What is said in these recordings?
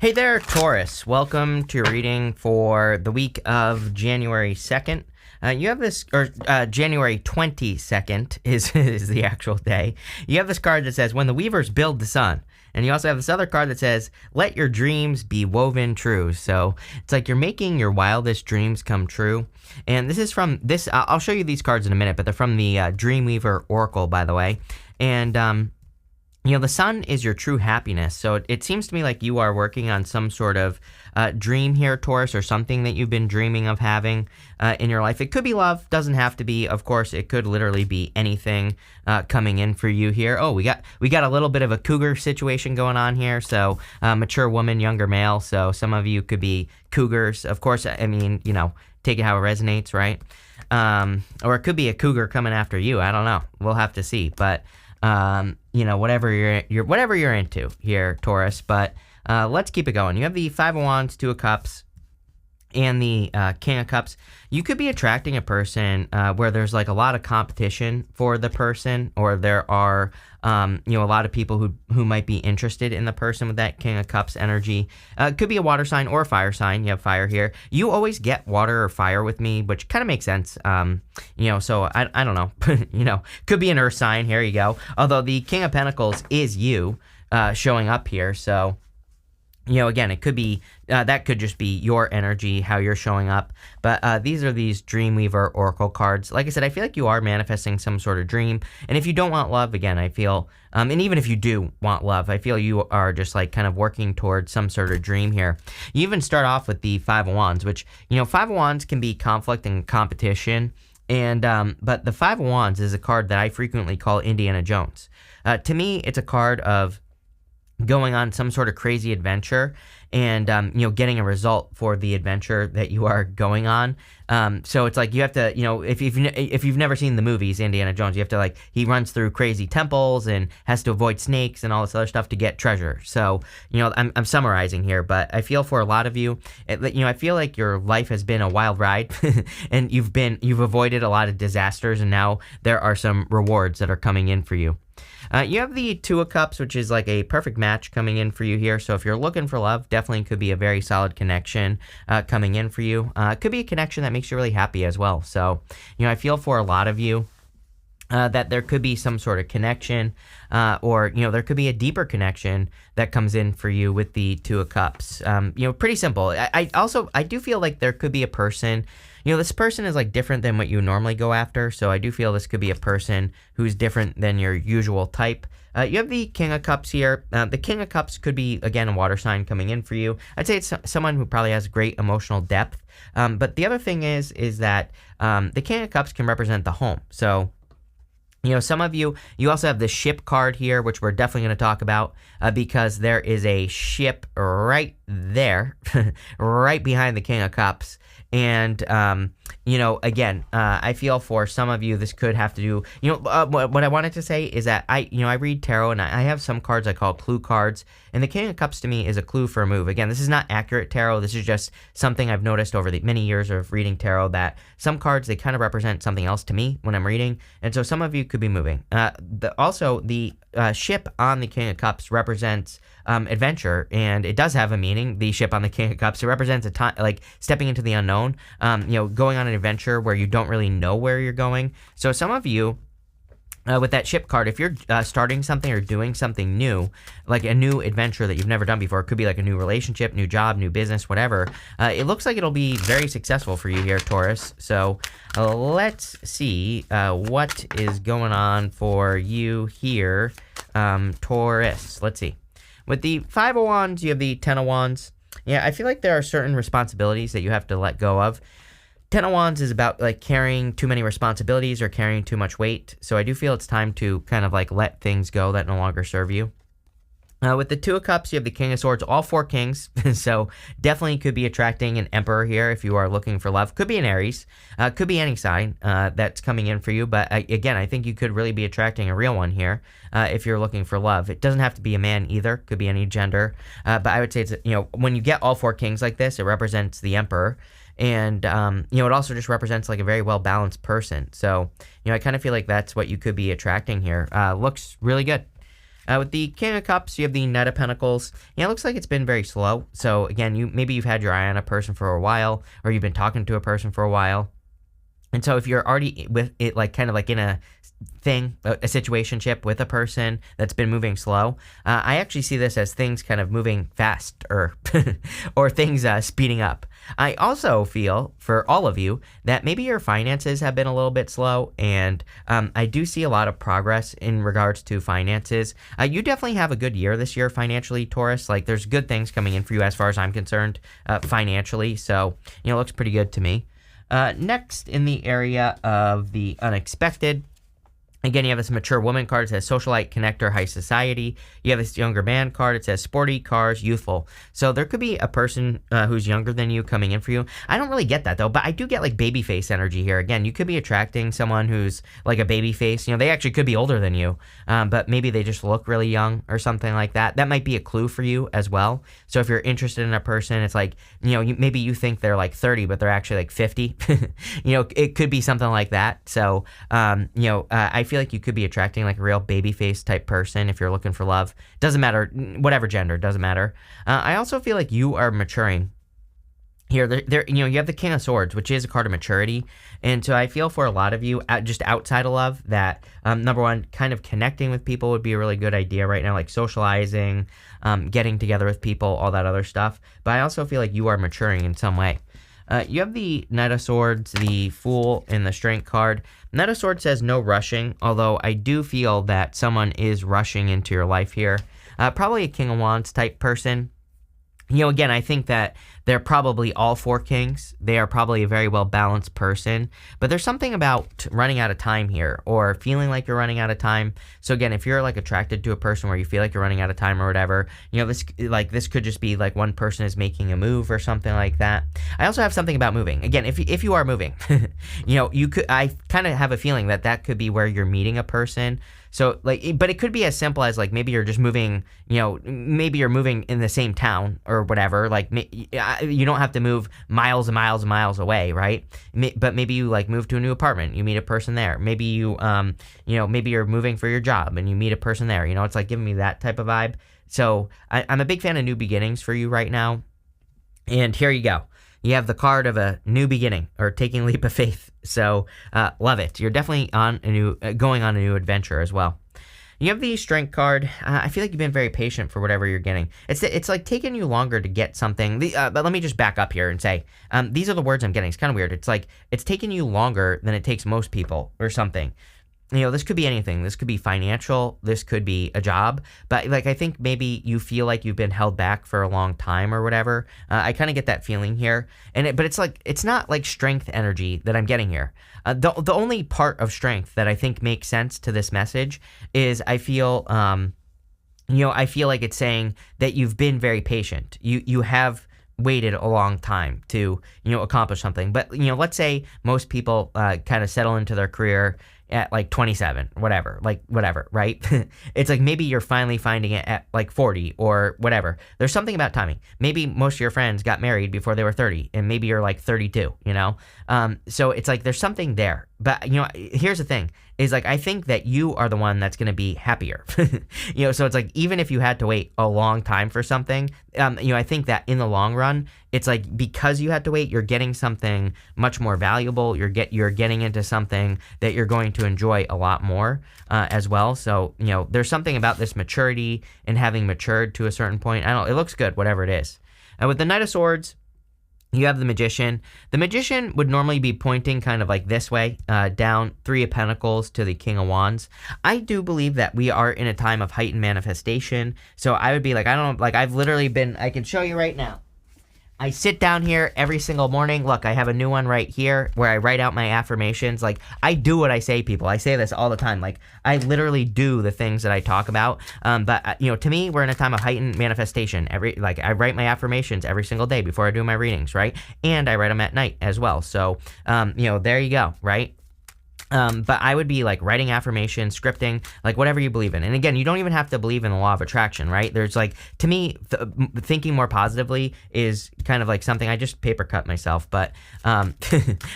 Hey there, Taurus. Welcome to your reading for the week of January 2nd. You have this, or January 22nd is the actual day. You have this card that says, when the weavers build the sun. And you also have this other card that says, let your dreams be woven true. So it's like you're making your wildest dreams come true. And this is from this, I'll show you these cards in a minute, but they're from the Dreamweaver Oracle, by the way. And, the sun is your true happiness. So it seems to me like you are working on some sort of dream here, Taurus, or something that you've been dreaming of having in your life. It could be love, doesn't have to be. Of course, it could literally be anything coming in for you here. Oh, we got a little bit of a cougar situation going on here. So mature woman, younger male. So some of you could be cougars. Of course, I mean, take it how it resonates, right? Or it could be a cougar coming after you. I don't know. We'll have to see. But whatever you're into here, Taurus. But let's keep it going. You have the Five of Wands, Two of Cups, and the King of Cups. You could be attracting a person where there's like a lot of competition for the person, or there are a lot of people who might be interested in the person with that King of Cups energy. It could be a water sign or a fire sign. You have fire here. You always get water or fire with me, which kind of makes sense. So I don't know. Could be an earth sign. Here you go. Although the King of Pentacles is you showing up here, so. Again, it could be, that could just be your energy, how you're showing up. But these are these Dreamweaver Oracle cards. Like I said, I feel like you are manifesting some sort of dream. And if you don't want love, again, I feel, and even if you do want love, I feel you are just like kind of working towards some sort of dream here. You even start off with the Five of Wands, which, Five of Wands can be conflict and competition. And but the Five of Wands is a card that I frequently call Indiana Jones. To me, it's a card of going on some sort of crazy adventure and, getting a result for the adventure that you are going on. So it's like you have to, if you've never seen the movies, Indiana Jones, you have to he runs through crazy temples and has to avoid snakes and all this other stuff to get treasure. So, I'm summarizing here, but I feel for a lot of you, I feel like your life has been a wild ride and you've avoided a lot of disasters, and now there are some rewards that are coming in for you. You have the Two of Cups, which is like a perfect match coming in for you here. So if you're looking for love, definitely could be a very solid connection coming in for you. It could be a connection that makes you really happy as well. So, I feel for a lot of you that there could be some sort of connection or, there could be a deeper connection that comes in for you with the Two of Cups. Pretty simple. I do feel like there could be a person. This person is like different than what you normally go after. So I do feel this could be a person who's different than your usual type. You have the King of Cups here. The King of Cups could be, again, a water sign coming in for you. I'd say it's someone who probably has great emotional depth. But the other thing is that the King of Cups can represent the home. So, some of you also have the ship card here, which we're definitely going to talk about because there is a ship right there, right behind the King of Cups. And, again, I feel for some of you, this could have to do, what I wanted to say is that I read tarot and I have some cards I call clue cards, and the King of Cups to me is a clue for a move. Again, this is not accurate tarot. This is just something I've noticed over the many years of reading tarot, that some cards, they kind of represent something else to me when I'm reading. And so some of you could be moving. Also, the ship on the King of Cups represents adventure, and it does have a meaning. The ship on the King of Cups, it represents a time, like stepping into the unknown, going on an adventure where you don't really know where you're going. So some of you, with that ship card, if you're starting something or doing something new, like a new adventure that you've never done before, it could be like a new relationship, new job, new business, whatever, it looks like it'll be very successful for you here, Taurus. So let's see what is going on for you here, Taurus. Let's see. With the Five of Wands, you have the Ten of Wands. Yeah, I feel like there are certain responsibilities that you have to let go of. Ten of Wands is about like carrying too many responsibilities or carrying too much weight. So I do feel it's time to kind of like let things go that no longer serve you. With the Two of Cups, you have the King of Swords, all four kings. So definitely could be attracting an Emperor here if you are looking for love. Could be an Aries. Could be any sign that's coming in for you. But again, I think you could really be attracting a real one here if you're looking for love. It doesn't have to be a man either. Could be any gender. But I would say it's, when you get all four kings like this, it represents the Emperor. And, it also just represents like a very well-balanced person. So, I kind of feel like that's what you could be attracting here. Looks really good. With the King of Cups, you have the Knight of Pentacles. Yeah, it looks like it's been very slow. So again, maybe you've had your eye on a person for a while, or you've been talking to a person for a while. And so if you're already with it, like kind of like in a situationship with a person that's been moving slow, I actually see this as things kind of moving fast or things speeding up. I also feel for all of you that maybe your finances have been a little bit slow, and I do see a lot of progress in regards to finances. You definitely have a good year this year financially, Taurus. Like there's good things coming in for you as far as I'm concerned financially. So, it looks pretty good to me. Next, in the area of the unexpected, again, you have this mature woman card. It says socialite, connector, high society. You have this younger man card. It says sporty, cars, youthful. So there could be a person who's younger than you coming in for you. I don't really get that though, but I do get like baby face energy here. Again, you could be attracting someone who's like a baby face. They actually could be older than you, but maybe they just look really young or something like that. That might be a clue for you as well. So if you're interested in a person, it's like, maybe you think they're like 30, but they're actually like 50. It could be something like that. So, I feel like you could be attracting like a real baby face type person if you're looking for love. Doesn't matter, whatever gender, doesn't matter. I also feel like you are maturing here. You have the King of Swords, which is a card of maturity. And so I feel for a lot of you, just outside of love, that number one, kind of connecting with people would be a really good idea right now, like socializing, getting together with people, all that other stuff. But I also feel like you are maturing in some way. You have the Knight of Swords, the Fool, and the Strength card. Knight of Swords says no rushing, although I do feel that someone is rushing into your life here. Probably a King of Wands type person. Again, I think that they're probably all four kings. They are probably a very well-balanced person. But there's something about running out of time here or feeling like you're running out of time. So again, if you're like attracted to a person where you feel like you're running out of time or whatever, this could just be like one person is making a move or something like that. I also have something about moving. Again, if you are moving, I kind of have a feeling that could be where you're meeting a person. So but it could be as simple as like maybe you're just moving, maybe you're moving in the same town or whatever. Like you don't have to move miles and miles and miles away, right? But maybe you like move to a new apartment, you meet a person there. Maybe you, maybe you're moving for your job and you meet a person there. It's like giving me that type of vibe. So I'm a big fan of new beginnings for you right now. And here you go. You have the card of a new beginning or taking a leap of faith. So love it. You're definitely going on a new adventure as well. You have the Strength card. I feel like you've been very patient for whatever you're getting. It's like taking you longer to get something. But let me just back up here and say, these are the words I'm getting. It's kind of weird. It's like it's taking you longer than it takes most people or something. This could be anything. This could be financial. This could be a job. But like, I think maybe you feel like you've been held back for a long time or whatever. I kind of get that feeling here. But it's like, it's not like strength energy that I'm getting here. The only part of strength that I think makes sense to this message is I feel, I feel like it's saying that you've been very patient. You have waited a long time to, accomplish something. But, let's say most people kind of settle into their career at like 27, whatever, right? It's like maybe you're finally finding it at like 40 or whatever. There's something about timing. Maybe most of your friends got married before they were 30 and maybe you're like 32, So it's like there's something there. But, here's the thing is like I think that you are the one that's going to be happier. So it's like even if you had to wait a long time for something, I think that in the long run, it's like because you had to wait, you're getting something much more valuable. You're getting into something that you're going to enjoy a lot more as well. So, there's something about this maturity and having matured to a certain point. It looks good, whatever it is. With the Knight of Swords, you have the Magician. The Magician would normally be pointing kind of like this way, down, Three of Pentacles to the King of Wands. I do believe that we are in a time of heightened manifestation. So I would be like, I've literally been, I can show you right now. I sit down here every single morning. Look, I have a new one right here where I write out my affirmations. Like, I do what I say, people. I say this all the time. Like, I literally do the things that I talk about. But to me, we're in a time of heightened manifestation. I write my affirmations every single day before I do my readings, right? And I write them at night as well. So, there you go, right? But I would be like writing affirmations, scripting, like whatever you believe in. And again, you don't even have to believe in the law of attraction, right? There's like, to me, thinking more positively is kind of like something I just paper cut myself, but on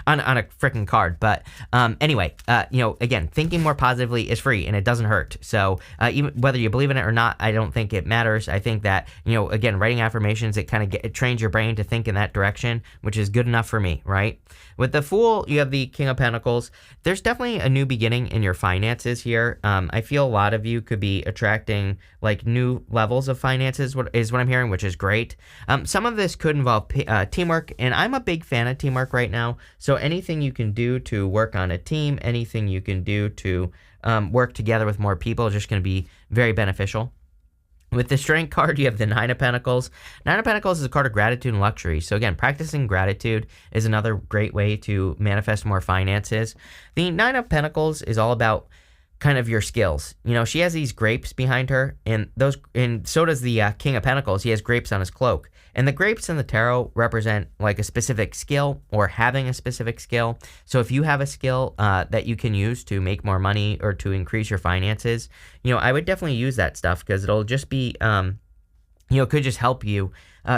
a freaking card. But anyway, again, thinking more positively is free and it doesn't hurt. So even whether you believe in it or not, I don't think it matters. I think that, again, writing affirmations, it kind of it trains your brain to think in that direction, which is good enough for me, right? With the Fool, you have the King of Pentacles. There's definitely a new beginning in your finances here. I feel a lot of you could be attracting like new levels of finances, what I'm hearing, which is great. Some of this could involve teamwork, and I'm a big fan of teamwork right now. So anything you can do to work on a team, anything you can do to work together with more people is just going to be very beneficial. With the Strength card, you have the Nine of Pentacles. Nine of Pentacles is a card of gratitude and luxury. So again, practicing gratitude is another great way to manifest more finances. The Nine of Pentacles is all about kind of your skills. She has these grapes behind her, and so does the King of Pentacles. He has grapes on his cloak. And the grapes in the tarot represent like a specific skill or having a specific skill. So if you have a skill that you can use to make more money or to increase your finances, I would definitely use that stuff because it'll just be, could just help you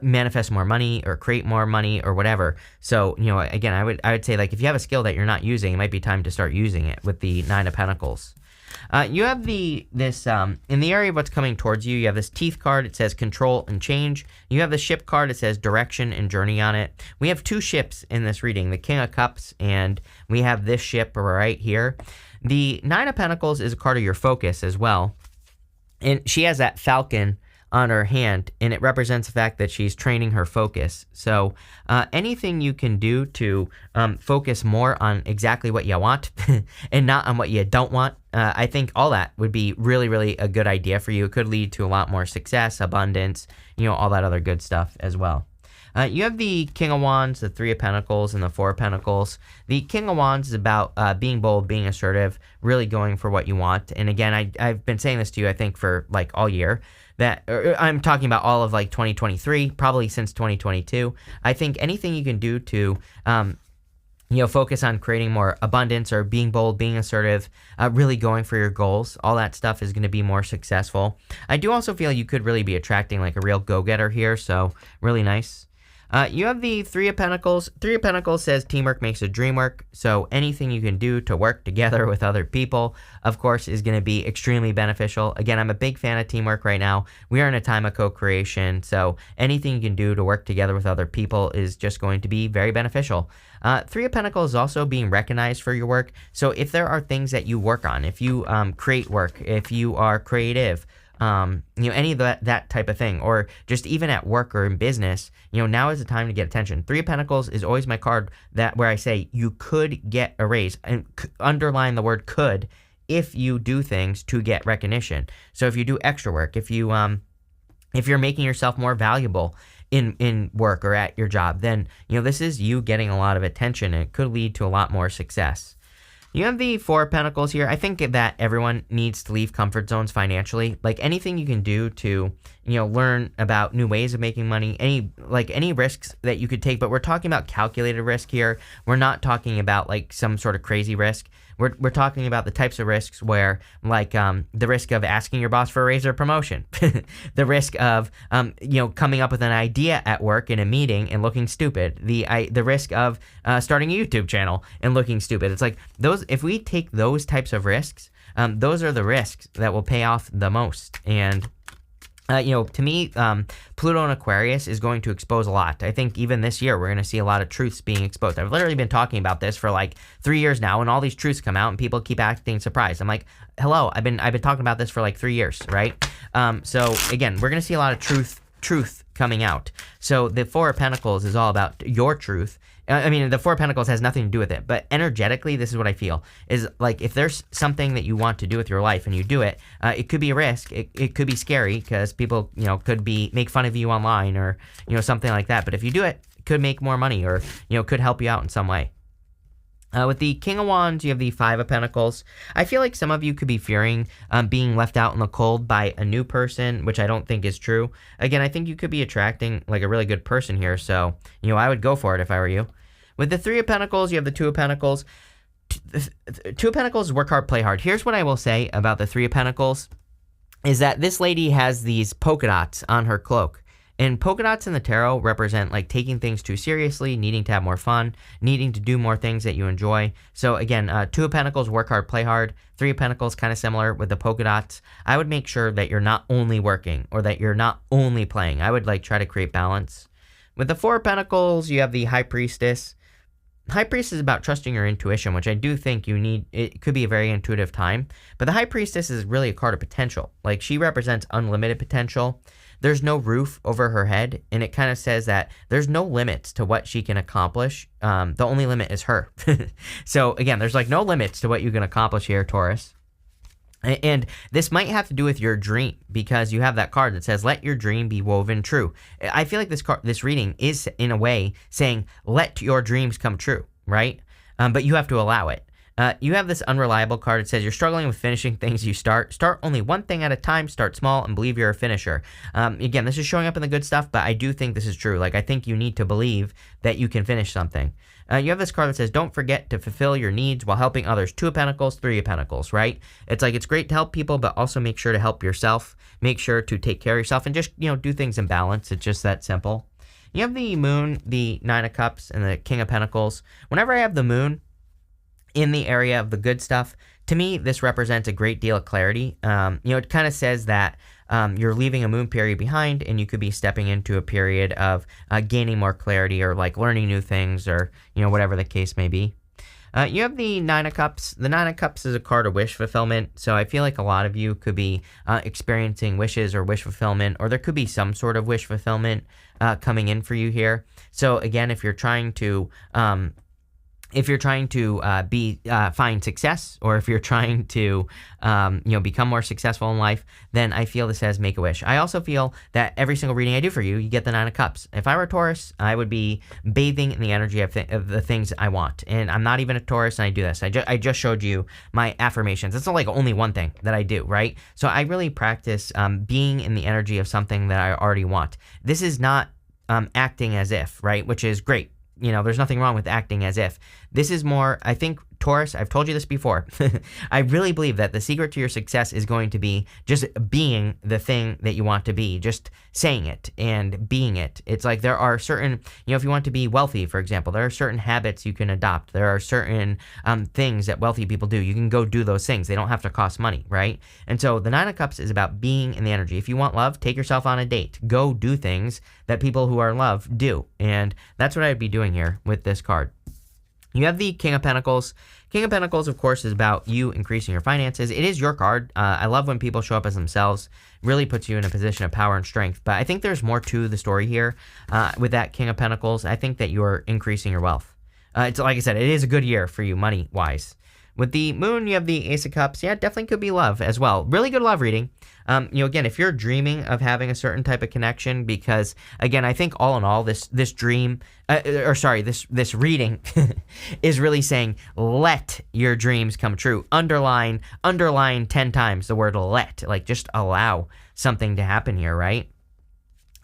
manifest more money or create more money or whatever. So, again, I would say like if you have a skill that you're not using, it might be time to start using it with the Nine of Pentacles. You have this in the area of what's coming towards you, you have this Teeth card. It says control and change. You have the Ship card. It says direction and journey on it. We have two ships in this reading, the King of Cups, and we have this ship right here. The Nine of Pentacles is a card of your focus as well. And she has that falcon on her hand, and it represents the fact that she's training her focus. So anything you can do to focus more on exactly what you want and not on what you don't want, I think all that would be really, really a good idea for you. It could lead to a lot more success, abundance, all that other good stuff as well. You have the King of Wands, the Three of Pentacles, and the Four of Pentacles. The King of Wands is about being bold, being assertive, really going for what you want. And again, I've been saying this to you, I think, for like all year. I'm talking about all of like 2023, probably since 2022. I think anything you can do to focus on creating more abundance or being bold, being assertive, really going for your goals, all that stuff is going to be more successful. I do also feel you could really be attracting like a real go-getter here, so really nice. You have the Three of Pentacles. Three of Pentacles says teamwork makes a dream work. So anything you can do to work together with other people, of course, is going to be extremely beneficial. Again, I'm a big fan of teamwork right now. We are in a time of co-creation. So anything you can do to work together with other people is just going to be very beneficial. Three of Pentacles is also being recognized for your work. So if there are things that you work on, if you create work, if you are creative, any of that type of thing, or just even at work or in business, now is the time to get attention. Three of Pentacles is always my card where I say you could get a raise, and underline the word could if you do things to get recognition. So if you do extra work, if you're making yourself more valuable in work or at your job, then this is you getting a lot of attention, and it could lead to a lot more success. You have the Four of Pentacles here. I think that everyone needs to leave comfort zones financially. Like anything you can do to, learn about new ways of making money, any risks that you could take. But we're talking about calculated risk here. We're not talking about like some sort of crazy risk. We're talking about the types of risks where, like, the risk of asking your boss for a raise or promotion, the risk of, coming up with an idea at work in a meeting and looking stupid, the risk of starting a YouTube channel and looking stupid. It's like those. If we take those types of risks, those are the risks that will pay off the most. And to me, Pluto in Aquarius is going to expose a lot. I think even this year, we're going to see a lot of truths being exposed. I've literally been talking about this for like 3 years now, and all these truths come out and people keep acting surprised. I'm like, hello, I've been talking about this for like 3 years, right? So again, we're going to see a lot of truth coming out. So the Four of Pentacles is all about your truth. The Four of Pentacles has nothing to do with it, but energetically, this is what I feel, is like if there's something that you want to do with your life and you do it, it could be a risk, it could be scary because people, could make fun of you online or, something like that, but if you do it, it could make more money or, could help you out in some way. With the King of Wands, you have the Five of Pentacles. I feel like some of you could be fearing being left out in the cold by a new person, which I don't think is true. Again, I think you could be attracting like a really good person here, so, I would go for it if I were you. With the Three of Pentacles, you have the Two of Pentacles. Two of Pentacles, work hard, play hard. Here's what I will say about the Three of Pentacles, is that this lady has these polka dots on her cloak. And polka dots in the tarot represent like taking things too seriously, needing to have more fun, needing to do more things that you enjoy. So again, Two of Pentacles, work hard, play hard. Three of Pentacles, kind of similar with the polka dots. I would make sure that you're not only working or that you're not only playing. I would like try to create balance. With the Four of Pentacles, you have the High Priestess. High Priestess is about trusting your intuition, which I do think you need. It could be a very intuitive time. But the High Priestess is really a card of potential. Like, she represents unlimited potential. There's no roof over her head, and it kind of says that there's no limits to what she can accomplish. The only limit is her. So again, there's like no limits to what you can accomplish here, Taurus. And this might have to do with your dream, because you have that card that says, let your dream be woven true. I feel like this reading is, in a way, saying, let your dreams come true, right? But you have to allow it. You have this unreliable card. It says you're struggling with finishing things you start. Start only one thing at a time. Start small and believe you're a finisher. Again, this is showing up in the good stuff, but I do think this is true. Like, I think you need to believe that you can finish something. You have this card that says, don't forget to fulfill your needs while helping others. Two of Pentacles, Three of Pentacles, right? It's like, it's great to help people, but also make sure to help yourself. Make sure to take care of yourself and just, do things in balance. It's just that simple. You have the Moon, the Nine of Cups, and the King of Pentacles. Whenever I have the Moon in the area of the good stuff, to me, this represents a great deal of clarity. It kind of says that you're leaving a moon period behind, and you could be stepping into a period of gaining more clarity, or like learning new things, or whatever the case may be. You have the Nine of Cups. The Nine of Cups is a card of wish fulfillment, so I feel like a lot of you could be experiencing wishes or wish fulfillment, or there could be some sort of wish fulfillment coming in for you here. So again, if you're trying to find success, or if you're trying to become more successful in life, then I feel this says make a wish. I also feel that every single reading I do for you, you get the Nine of Cups. If I were a Taurus, I would be bathing in the energy of the things I want. And I'm not even a Taurus, and I do this. I just showed you my affirmations. It's not like only one thing that I do, right? So I really practice being in the energy of something that I already want. This is not acting as if, right? Which is great. There's nothing wrong with acting as if. This is more, I think, Taurus, I've told you this before. I really believe that the secret to your success is going to be just being the thing that you want to be, just saying it and being it. It's like there are certain, if you want to be wealthy, for example, there are certain habits you can adopt. There are certain things that wealthy people do. You can go do those things. They don't have to cost money, right? And so the Nine of Cups is about being in the energy. If you want love, take yourself on a date. Go do things that people who are in love do. And that's what I'd be doing here with this card. You have the King of Pentacles. King of Pentacles, of course, is about you increasing your finances. It is your card. I love when people show up as themselves. Really puts you in a position of power and strength. But I think there's more to the story here with that King of Pentacles. I think that you're increasing your wealth. It's like I said, it is a good year for you money-wise. With the Moon, you have the Ace of Cups. Yeah, it definitely could be love as well. Really good love reading. Again, if you're dreaming of having a certain type of connection, because again, I think all in all, this reading is really saying, let your dreams come true. Underline 10 times the word let, like just allow something to happen here, right?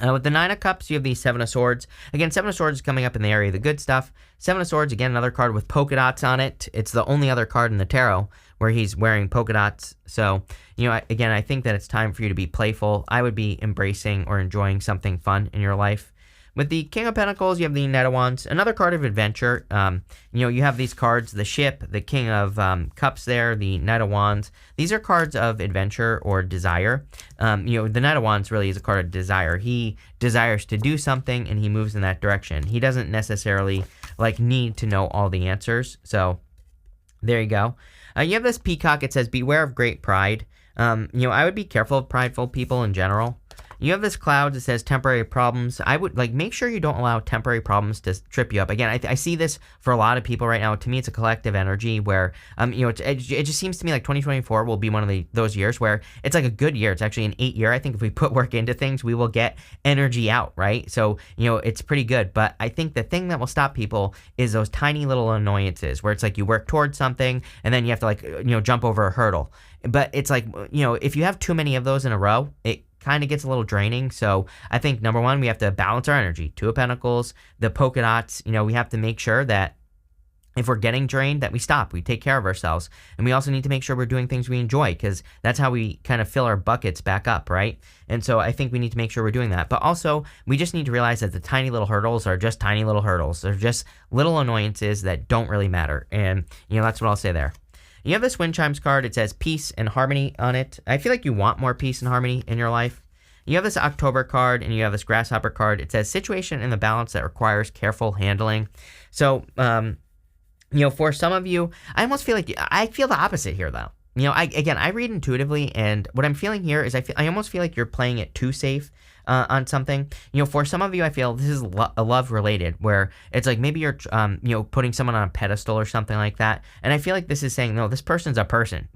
With the Nine of Cups, you have the Seven of Swords. Again, Seven of Swords is coming up in the area of the good stuff. Seven of Swords, again, another card with polka dots on it. It's the only other card in the tarot where he's wearing polka dots. So, again, I think that it's time for you to be playful. I would be embracing or enjoying something fun in your life. With the King of Pentacles, you have the Knight of Wands, another card of adventure. You have these cards, the Ship, the King of Cups there, the Knight of Wands. These are cards of adventure or desire. The Knight of Wands really is a card of desire. He desires to do something, and he moves in that direction. He doesn't necessarily need to know all the answers. So there you go. You have this Peacock. It says, beware of great pride. I would be careful of prideful people in general. You have this Cloud that says temporary problems. I would make sure you don't allow temporary problems to trip you up. Again, I see this for a lot of people right now. To me, it's a collective energy where, it just seems to me like 2024 will be one of those years where it's like a good year. It's actually an 8 year. I think if we put work into things, we will get energy out, right? So, it's pretty good. But I think the thing that will stop people is those tiny little annoyances where it's like you work towards something and then you have to jump over a hurdle. But it's like, if you have too many of those in a row, it kind of gets a little draining. So I think number one, we have to balance our energy. Two of Pentacles, the polka dots, we have to make sure that if we're getting drained, that we stop, we take care of ourselves. And we also need to make sure we're doing things we enjoy, because that's how we kind of fill our buckets back up, right? And so I think we need to make sure we're doing that. But also, we just need to realize that the tiny little hurdles are just tiny little hurdles. They're just little annoyances that don't really matter. And, that's what I'll say there. You have this wind chimes card. It says peace and harmony on it. I feel like you want more peace and harmony in your life. You have this October card, and you have this grasshopper card. It says situation in the balance that requires careful handling. So, for some of you, I feel the opposite here, though. I read intuitively, and what I'm feeling here is I almost feel like you're playing it too safe on something. For some of you, I feel this is love related, where it's like maybe you're, putting someone on a pedestal or something like that. And I feel like this is saying, no, this person's a person.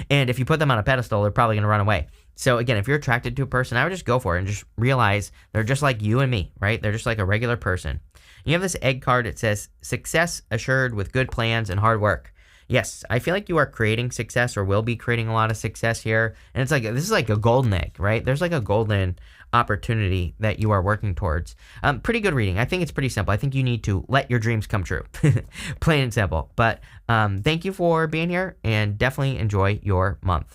And if you put them on a pedestal, they're probably going to run away. So again, if you're attracted to a person, I would just go for it and just realize they're just like you and me, right? They're just like a regular person. You have this egg card. It says success assured with good plans and hard work. Yes, I feel like you are creating success, or will be creating a lot of success here. And it's like, this is like a golden egg, right? There's like a golden opportunity that you are working towards. Pretty good reading. I think it's pretty simple. I think you need to let your dreams come true. Plain and simple. But thank you for being here, and definitely enjoy your month.